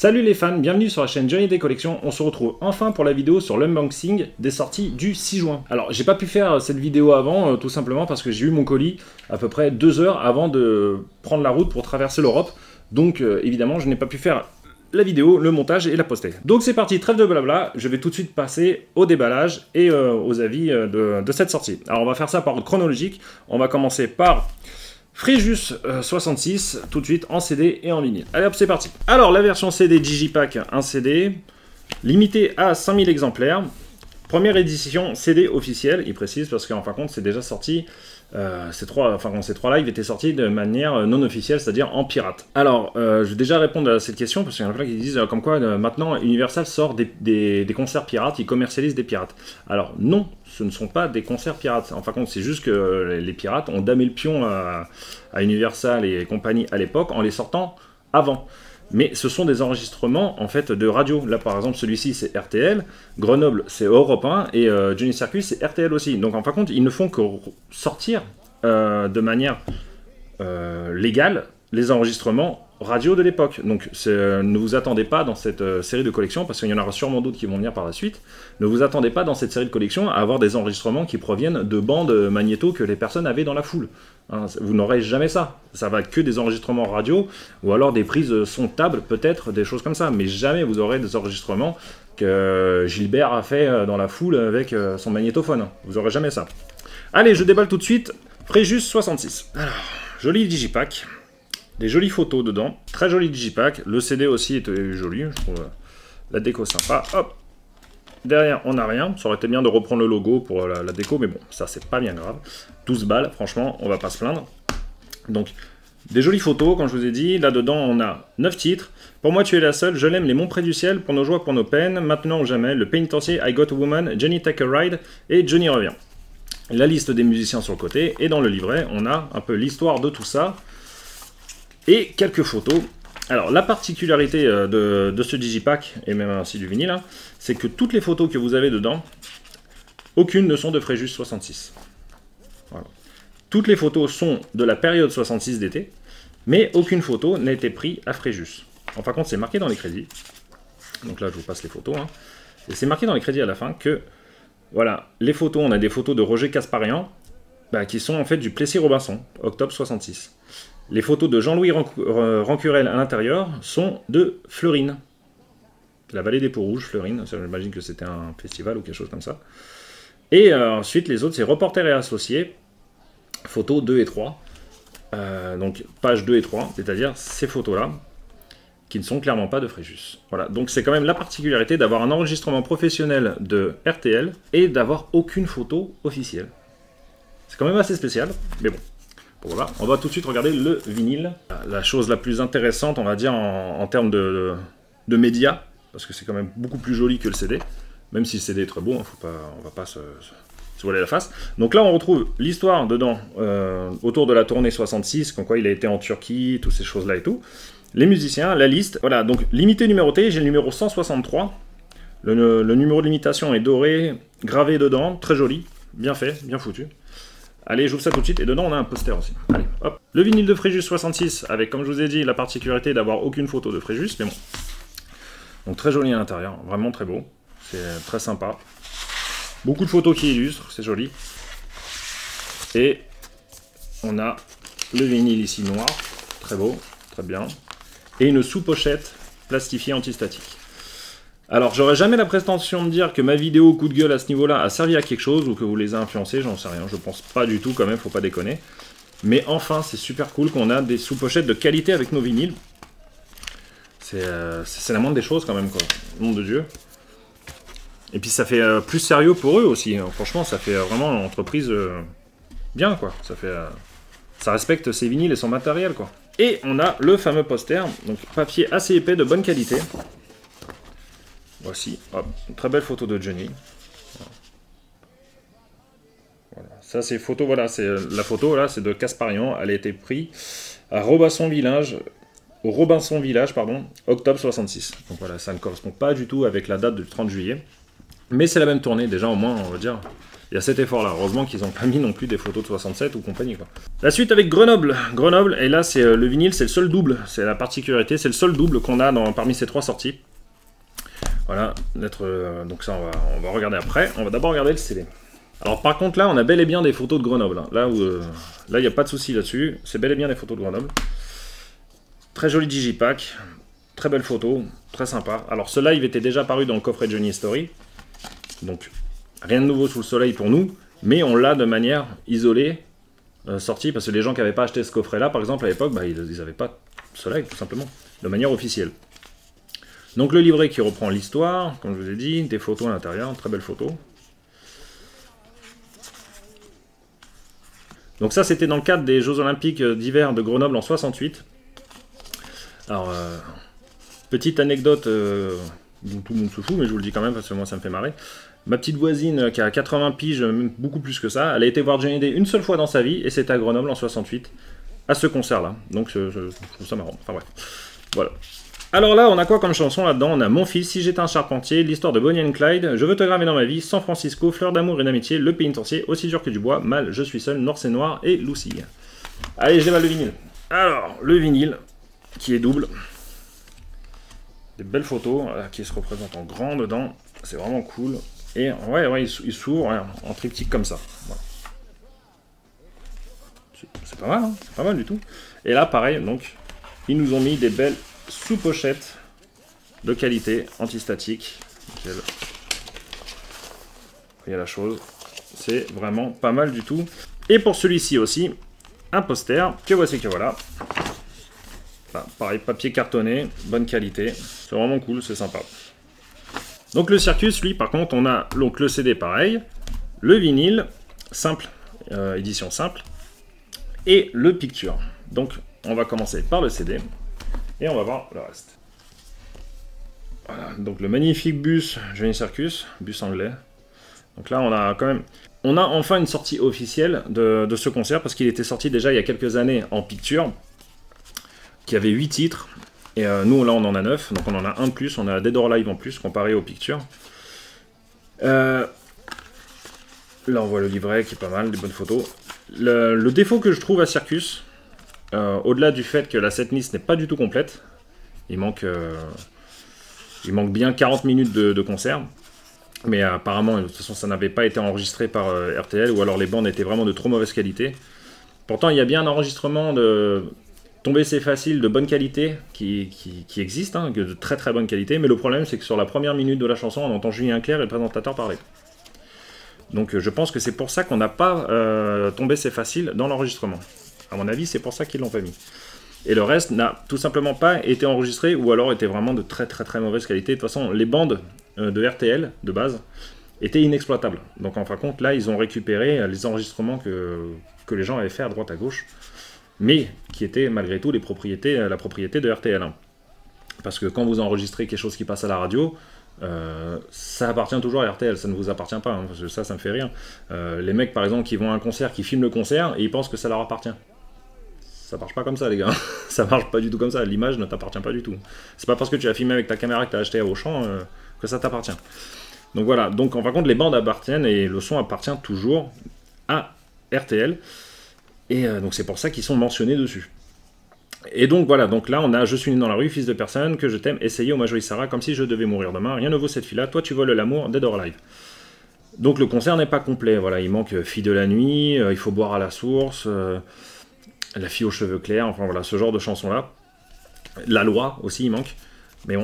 Salut les fans, bienvenue sur la chaîne Johnny des Collections. On se retrouve enfin pour la vidéo sur l'unboxing des sorties du 6 juin. Alors j'ai pas pu faire cette vidéo avant, tout simplement parce que j'ai eu mon colis à peu près 2 heures avant de prendre la route pour traverser l'Europe. Donc évidemment je n'ai pas pu faire la vidéo, le montage et la poster. Donc c'est parti, trêve de blabla, je vais tout de suite passer au déballage et aux avis de cette sortie. Alors on va faire ça par ordre chronologique, on va commencer par Fréjus 66, tout de suite en CD et en vinyle. Allez hop, c'est parti. Alors, la version CD Digipack, un CD, limité à 5000 exemplaires. Première édition CD officielle, il précise, parce qu'en fin de compte, c'est déjà sorti, ces trois lives étaient sortis de manière non officielle, c'est-à-dire en pirate. Alors, je vais déjà répondre à cette question, parce qu'il y en a plein qui disent comme quoi, maintenant, Universal sort des concerts pirates, ils commercialisent des pirates. Alors, non, ce ne sont pas des concerts pirates. En fin de compte, c'est juste que les pirates ont damé le pion à Universal et compagnie à l'époque en les sortant avant. Mais ce sont des enregistrements en fait de radio. Là par exemple celui-ci c'est RTL, Grenoble c'est Europe 1 et Johnny Circus c'est RTL aussi. Donc en fin de compte ils ne font que sortir de manière légale les enregistrements radio de l'époque. Donc ne vous attendez pas dans cette série de collections, parce qu'il y en aura sûrement d'autres qui vont venir par la suite, ne vous attendez pas dans cette série de collections à avoir des enregistrements qui proviennent de bandes magnéto que les personnes avaient dans la foule. Hein, vous n'aurez jamais ça. Ça va que des enregistrements radio, ou alors des prises son table, peut-être, des choses comme ça, mais jamais vous aurez des enregistrements que Gilbert a fait dans la foule avec son magnétophone. Vous n'aurez jamais ça. Allez, je déballe tout de suite. Fréjus 66. Alors, joli digipack. Des jolies photos dedans, très joli digipack, le CD aussi était joli, je trouve la déco sympa, hop, derrière on n'a rien, ça aurait été bien de reprendre le logo pour la déco, mais bon, ça c'est pas bien grave, 12 balles, franchement, on va pas se plaindre. Donc, des jolies photos, comme je vous ai dit, là-dedans on a 9 titres, Pour moi tu es la seule, Je l'aime, Les monts près du ciel, Pour nos joies, pour nos peines, Maintenant ou jamais, Le pénitencier, I Got a Woman, Johnny Take a Ride et Johnny revient. La liste des musiciens sur le côté, et dans le livret, on a un peu l'histoire de tout ça, et quelques photos. Alors la particularité de ce digipack, et même ainsi du vinyle, hein, c'est que toutes les photos que vous avez dedans, aucune ne sont de Fréjus 66. Voilà. Toutes les photos sont de la période 66 d'été, mais aucune photo n'a été prise à Fréjus. En fin de compte, c'est marqué dans les crédits. Donc là, je vous passe les photos. Hein. Et c'est marqué dans les crédits à la fin que, voilà, les photos, on a des photos de Roger Casparian, qui sont en fait du Plessis-Robinson, octobre 66. Les photos de Jean-Louis Rancurel à l'intérieur sont de Fleurine. La vallée des Peaux-Rouges, Fleurine. J'imagine que c'était un festival ou quelque chose comme ça. Et ensuite, les autres, c'est Reporters et Associés. Photos 2 et 3. Donc, pages 2 et 3. C'est-à-dire ces photos-là, qui ne sont clairement pas de Fréjus. Voilà. Donc, c'est quand même la particularité d'avoir un enregistrement professionnel de RTL et d'avoir aucune photo officielle. C'est quand même assez spécial, mais bon. Voilà, on va tout de suite regarder le vinyle. La chose la plus intéressante, on va dire, en termes de médias, parce que c'est quand même beaucoup plus joli que le CD, même si le CD est très beau, hein, on va pas se voiler la face. Donc là, on retrouve l'histoire dedans, autour de la tournée 66, comme quoi il a été en Turquie, toutes ces choses-là et tout. Les musiciens, la liste, voilà, donc limité numéroté, j'ai le numéro 163. Le numéro de limitation est doré, gravé dedans, très joli, bien fait, bien foutu. Allez, j'ouvre ça tout de suite, et dedans on a un poster aussi. Allez, hop. Le vinyle de Fréjus 66, avec, comme je vous ai dit, la particularité d'avoir aucune photo de Fréjus, mais bon. Donc très joli à l'intérieur, vraiment très beau. C'est très sympa. Beaucoup de photos qui illustrent, c'est joli. Et on a le vinyle ici noir, très beau, très bien. Et une sous-pochette plastifiée antistatique. Alors, j'aurais jamais la prétention de dire que ma vidéo coup de gueule à ce niveau-là a servi à quelque chose, ou que vous les a influencés, j'en sais rien, je pense pas du tout quand même, faut pas déconner. Mais enfin, c'est super cool qu'on a des sous-pochettes de qualité avec nos vinyles. C'est la moindre des choses quand même, quoi, nom de Dieu. Et puis ça fait plus sérieux pour eux aussi, hein. Franchement, ça fait vraiment une entreprise bien, quoi. Ça respecte ses vinyles et son matériel, quoi. Et on a le fameux poster, donc papier assez épais de bonne qualité. Voici, hop, une très belle photo de Johnny. Voilà. Ça c'est photo, voilà, c'est la photo là, c'est de Casparian. Elle a été prise à Robinson Village, octobre 66. Donc voilà, ça ne correspond pas du tout avec la date du 30 juillet. Mais c'est la même tournée, déjà au moins, on va dire. il y a cet effort-là. Heureusement qu'ils n'ont pas mis non plus des photos de 67 ou compagnie, quoi. La suite avec Grenoble. Grenoble, et là, c'est le vinyle, c'est le seul double. C'est la particularité, c'est le seul double qu'on a parmi ces 3 sorties. Voilà, donc ça, on va regarder après. On va d'abord regarder le CD. Alors par contre, là, on a bel et bien des photos de Grenoble. Hein. Là, il n'y a pas de souci là-dessus. C'est bel et bien des photos de Grenoble. Très joli digipack. Très belle photo. Très sympa. Alors ce live était déjà paru dans le coffret Johnny Story. Donc, rien de nouveau sous le soleil pour nous. Mais on l'a de manière isolée, sortie. Parce que les gens qui n'avaient pas acheté ce coffret-là, par exemple, à l'époque, bah, ils n'avaient pas ce live, tout simplement. De manière officielle. Donc le livret qui reprend l'histoire, comme je vous ai dit. Des photos à l'intérieur. Très belle photo. Donc ça, c'était dans le cadre des Jeux Olympiques d'hiver de Grenoble en 68. Alors, petite anecdote dont tout le monde se fout, mais je vous le dis quand même parce que moi ça me fait marrer. Ma petite voisine qui a 80 piges, même beaucoup plus que ça, elle a été voir Johnny Day une seule fois dans sa vie, et c'était à Grenoble en 68, à ce concert-là. Donc je trouve ça marrant. Enfin bref, voilà. Alors là, on a quoi comme chanson là-dedans? On a Mon fils, si j'étais un charpentier, l'histoire de Bonnie and Clyde, Je veux te graver dans ma vie, San Francisco, Fleur d'amour et d'amitié, Le pénitencier, Aussi dur que du bois, Mal, Je suis seul, Noir c'est noir et Lucille. Allez, je déballe le vinyle. Alors, le vinyle, qui est double. Des belles photos, qui se représentent en grand dedans. C'est vraiment cool. Et ouais, il s'ouvre en triptyque comme ça. Voilà. C'est pas mal, hein, c'est pas mal du tout. Et là, pareil, donc, ils nous ont mis des belles sous-pochettes de qualité, anti-statique. Nickel. Il y a la chose. C'est vraiment pas mal du tout. Et pour celui-ci aussi, un poster, que voici que voilà. Enfin, pareil, papier cartonné, bonne qualité. C'est vraiment cool, c'est sympa. Donc le Circus, lui, par contre, on a donc le CD pareil, le vinyle, simple, édition simple, et le picture. Donc on va commencer par le CD, et on va voir le reste. Voilà, donc le magnifique bus Johnny Circus, bus anglais. Donc là, on a quand même... On a enfin une sortie officielle de ce concert, parce qu'il était sorti déjà il y a quelques années en picture, qui avait 8 titres, et nous là on en a 9, donc on en a un de plus, on a Dead or Alive en plus, comparé aux pictures. Là on voit le livret qui est pas mal, des bonnes photos. Le défaut que je trouve à Circus, au-delà du fait que la setlist n'est pas du tout complète, il manque bien 40 minutes de concert, mais apparemment, de toute façon ça n'avait pas été enregistré par RTL, ou alors les bandes étaient vraiment de trop mauvaise qualité. Pourtant il y a bien un enregistrement de... Tomber c'est facile, de bonne qualité, qui existe, hein, de très très bonne qualité, mais le problème c'est que sur la première minute de la chanson, on entend Julien Clerc et le présentateur parler. Donc je pense que c'est pour ça qu'on n'a pas Tomber c'est facile dans l'enregistrement. À mon avis, c'est pour ça qu'ils l'ont pas mis. Et le reste n'a tout simplement pas été enregistré, ou alors était vraiment de très très très mauvaise qualité. De toute façon, les bandes de RTL, de base, étaient inexploitables. Donc en fin de compte, là, ils ont récupéré les enregistrements que les gens avaient fait à droite à gauche, mais qui étaient malgré tout la propriété de RTL. Parce que quand vous enregistrez quelque chose qui passe à la radio, ça appartient toujours à RTL, ça ne vous appartient pas, hein, parce que ça me fait rire. Les mecs par exemple qui vont à un concert, qui filment le concert, et ils pensent que ça leur appartient. Ça marche pas comme ça les gars, ça marche pas du tout comme ça, l'image ne t'appartient pas du tout. C'est pas parce que tu as filmé avec ta caméra que tu as acheté à Auchan que ça t'appartient. Donc voilà, donc en fin de compte les bandes appartiennent et le son appartient toujours à RTL. Et donc c'est pour ça qu'ils sont mentionnés dessus. Et donc voilà, donc là on a Je suis né dans la rue, fils de personne, que je t'aime, essayez au Majoï Sarah, comme si je devais mourir demain, rien ne vaut cette fille-là, toi tu voles l'amour, Dead or Alive. Donc le concert n'est pas complet, voilà, il manque Fille de la nuit, Il faut boire à la source, La fille aux cheveux clairs, enfin voilà, ce genre de chansons-là. La loi aussi il manque, mais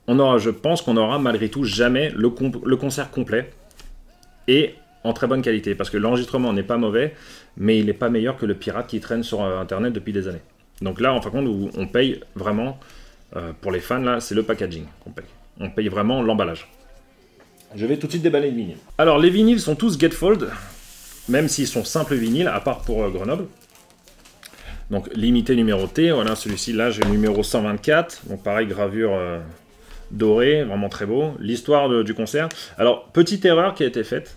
on aura, je pense qu'on aura malgré tout jamais le concert complet, et en très bonne qualité, parce que l'enregistrement n'est pas mauvais, mais il n'est pas meilleur que le pirate qui traîne sur internet depuis des années. Donc là, en fin de compte, on paye vraiment, pour les fans, là, c'est le packaging qu'on paye. On paye vraiment l'emballage. Je vais tout de suite déballer le vinyle. Alors, les vinyles sont tous Gatefold, même s'ils sont simples vinyles, à part pour Grenoble. Donc, limité numéroté, voilà, celui-ci, là, j'ai le numéro 124, donc pareil, gravure dorée, vraiment très beau. L'histoire du concert. Alors, petite erreur qui a été faite.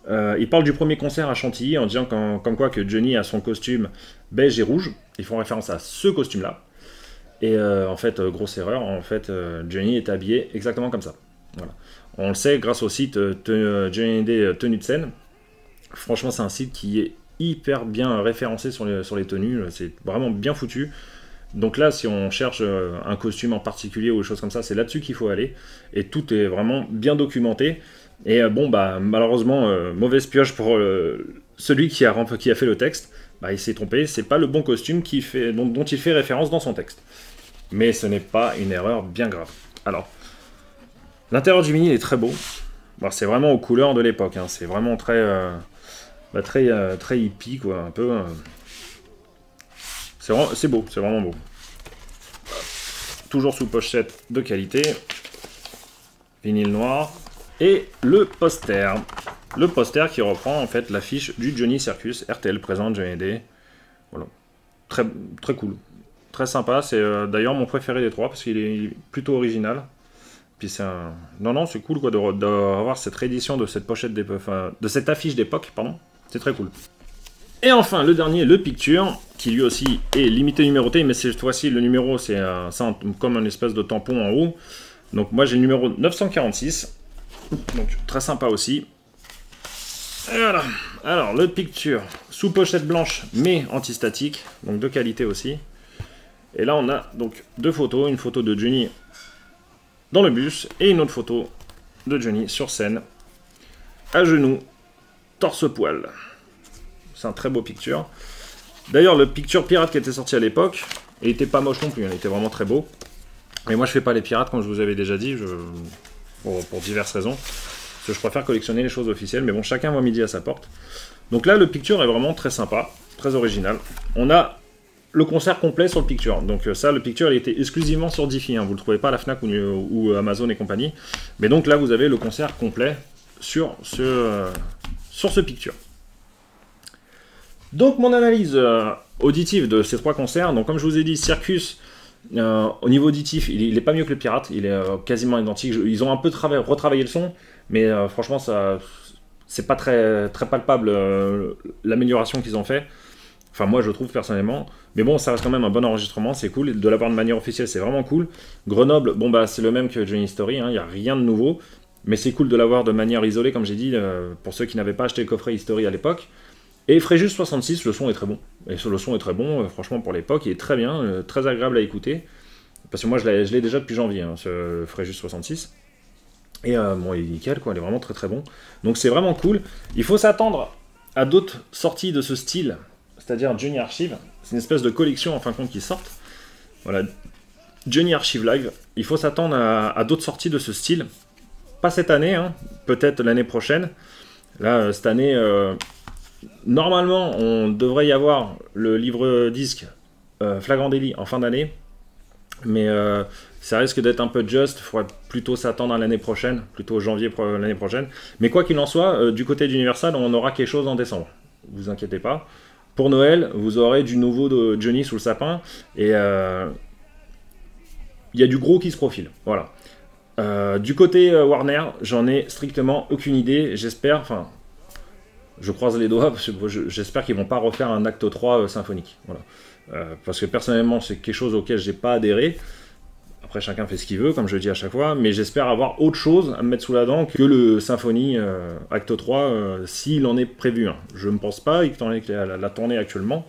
Il parle du premier concert à Chantilly en disant comme quoi que Johnny a son costume beige et rouge. Ils font référence à ce costume-là. Et en fait, grosse erreur, en fait, Johnny est habillé exactement comme ça. Voilà. On le sait grâce au site Johnny Day Tenue de scène. Franchement, c'est un site qui est hyper bien référencé sur les tenues, c'est vraiment bien foutu. Donc là, si on cherche un costume en particulier ou des choses comme ça, c'est là-dessus qu'il faut aller. Et tout est vraiment bien documenté. Et bon, bah malheureusement, mauvaise pioche pour celui qui a fait le texte. Bah, il s'est trompé, c'est pas le bon costume dont il fait référence dans son texte. Mais ce n'est pas une erreur bien grave. Alors, l'intérieur du vinyle est très beau. Bon, c'est vraiment aux couleurs de l'époque. Hein. C'est vraiment très hippie, quoi, un peu. C'est beau, c'est vraiment beau. Toujours sous pochette de qualité. Vinyle noir. Et le poster. Le poster qui reprend en fait l'affiche du Johnny Circus. RTL présente Johnny Day. Voilà. Très, très cool. Très sympa. C'est d'ailleurs mon préféré des trois parce qu'il est plutôt original. Puis c'est un... Non, c'est cool quoi d'avoir cette réédition de cette pochette de cette affiche d'époque, pardon. C'est très cool. Et enfin, le dernier, le Picture, qui lui aussi est limité numéroté, mais cette fois-ci, le numéro, c'est comme un espèce de tampon en haut. Donc moi, j'ai le numéro 946. Donc très sympa aussi. Et voilà. Alors, le Picture, sous pochette blanche, mais antistatique, donc de qualité aussi. Et là, on a donc deux photos, une photo de Johnny dans le bus, et une autre photo de Johnny sur scène, à genoux, torse-poil. C'est un très beau Picture. D'ailleurs, le Picture pirate qui était sorti à l'époque, il était pas moche non plus, il était vraiment très beau. Mais moi, je fais pas les pirates, comme je vous avais déjà dit, pour diverses raisons. Parce que je préfère collectionner les choses officielles, mais bon, chacun voit midi à sa porte. Donc là, le Picture est vraiment très sympa, très original. On a le concert complet sur le Picture. Donc ça, le Picture, il était exclusivement sur Diffie. Hein. Vous ne le trouvez pas à la Fnac ou Amazon et compagnie. Mais donc là, vous avez le concert complet sur ce Picture. Donc mon analyse auditive de ces trois concerts, donc comme je vous ai dit, Circus, au niveau auditif, il est pas mieux que le Pirate, il est quasiment identique. Ils ont un peu retravaillé le son, mais franchement, c'est pas très palpable l'amélioration qu'ils ont fait. Enfin, moi, je trouve personnellement. Mais bon, ça reste quand même un bon enregistrement, c'est cool. De l'avoir de manière officielle, c'est vraiment cool. Grenoble, bon, bah, c'est le même que Johnny Story, il n'y a rien de nouveau. Mais c'est cool de l'avoir de manière isolée, comme j'ai dit, pour ceux qui n'avaient pas acheté le coffret History à l'époque. Et Fréjus 66, le son est très bon. Et le son est très bon, franchement, pour l'époque, il est très bien, très agréable à écouter. Parce que moi, je l'ai déjà depuis janvier, hein, ce Fréjus 66. Et bon, il est nickel, quoi, il est vraiment très très bon. Donc c'est vraiment cool. Il faut s'attendre à d'autres sorties de ce style, c'est-à-dire Johnny Archive. C'est une espèce de collection, en fin de compte, qui sortent. Voilà, Johnny Archive Live. Il faut s'attendre à d'autres sorties de ce style. Pas cette année, hein, peut-être l'année prochaine. Là, cette année... Normalement, on devrait y avoir le livre disque Flagrant Délit en fin d'année, mais ça risque d'être un peu juste, il faudrait plutôt s'attendre à l'année prochaine, plutôt janvier l'année prochaine. Mais quoi qu'il en soit, du côté d'Universal, on aura quelque chose en décembre, vous inquiétez pas. Pour Noël, vous aurez du nouveau de Johnny sous le sapin, et il y a du gros qui se profile, voilà. Du côté Warner, j'en ai strictement aucune idée, j'espère, enfin... Je croise les doigts, parce que j'espère qu'ils ne vont pas refaire un acte 3 symphonique. Voilà. Parce que personnellement, c'est quelque chose auquel je n'ai pas adhéré. Après, chacun fait ce qu'il veut, comme je le dis à chaque fois. Mais j'espère avoir autre chose à me mettre sous la dent que le symphonie acte 3, s'il en est prévu un. Je ne pense pas, étant donné qu'il y a la tournée actuellement.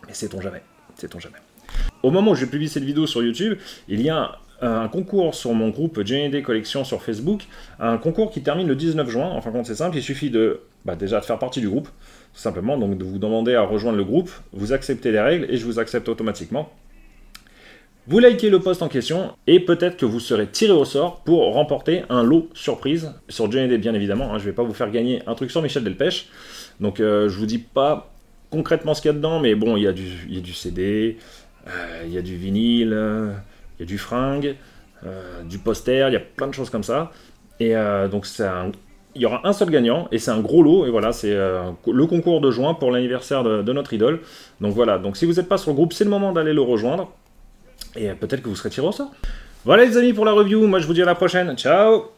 Mais sait-on jamais. Sait-on jamais. Au moment où je publie cette vidéo sur YouTube, il y a un concours sur mon groupe Johnny Day Collection sur Facebook, un concours qui termine le 19 juin, en fin de compte c'est simple, il suffit déjà de faire partie du groupe, tout simplement, donc de vous demander à rejoindre le groupe, vous acceptez les règles et je vous accepte automatiquement. Vous likez le post en question et peut-être que vous serez tiré au sort pour remporter un lot surprise sur Johnny Day bien évidemment, hein, je ne vais pas vous faire gagner un truc sur Michel Delpech, donc je vous dis pas concrètement ce qu'il y a dedans, mais bon, il y a du CD, il y a du vinyle... Il y a du fringue, du poster, il y a plein de choses comme ça. Et donc il y aura un seul gagnant, et c'est un gros lot, et voilà, c'est le concours de juin pour l'anniversaire de notre idole. Donc voilà, donc si vous n'êtes pas sur le groupe, c'est le moment d'aller le rejoindre, et peut-être que vous serez tiré au sort. Voilà les amis pour la review, moi je vous dis à la prochaine, ciao!